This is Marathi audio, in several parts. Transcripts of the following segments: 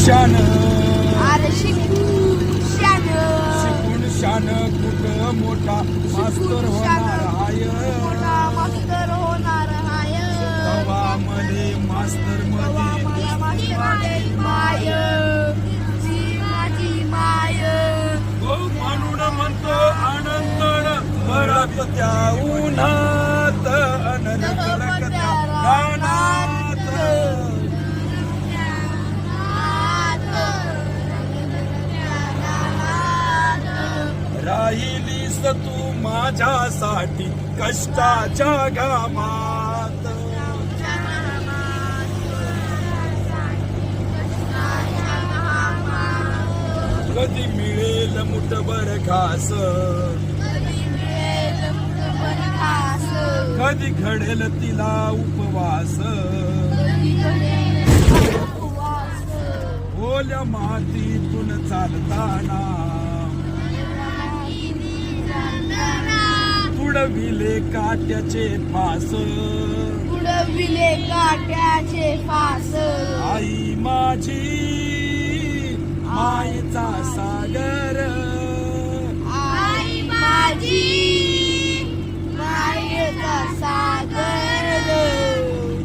शान अरे शिकून शान कुठं मोठा मास्तर होणार हाय मोठा मास्तर होणार हाय तवा मले मास्तर मध्ये माय जी माझी माय म्हणून म्हणतो आनंद भरत त्या उन्हात अनरकत त्या रानात राहिलीस तू माझ्यासाठी कष्टाच्या घामात कधी मिळेल मुठभर घास कधी घडेल तिला उपवास ओल्या मातीतून चालताना तुडविले काट्याचे फास उडविले काट्याचे फास आई माझी मायेचा सागर आई माझी मायेचा सागर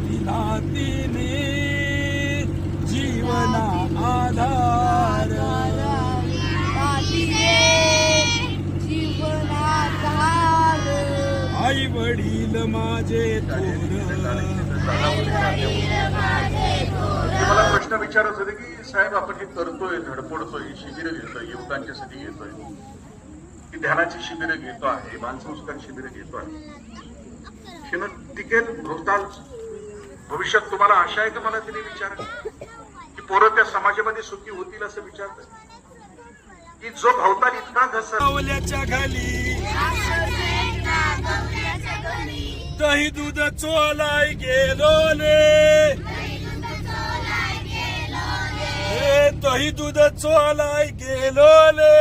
तिला तिने जीवना आधार जीवनाधार आई वडील माझे थोर मला प्रश्न विचारत होते की साहेब आपण हे करतोय धडपडतोय शिबिरं घेतोय युवकांच्यासाठी घेतोय की ध्यानाची शिबिरं घेतो आहे बालसंस्कार शिबिरं घेतो आहे टिकेल भोवताल भविष्यात तुम्हाला आशा आहे का मला तिने विचार की पोरं त्या समाजामध्ये सुखी होतील असं विचारतात की जो भवताल इतका घसर पावल्याच्या घाली दही दूध चोलाय गेलो ले दही दूध चोलाय गेलो ले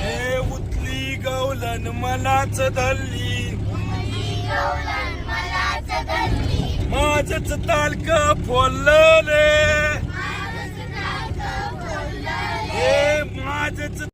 हे उतली गवलन मलाच धरली माझच तालक फोडलं रे हे माझच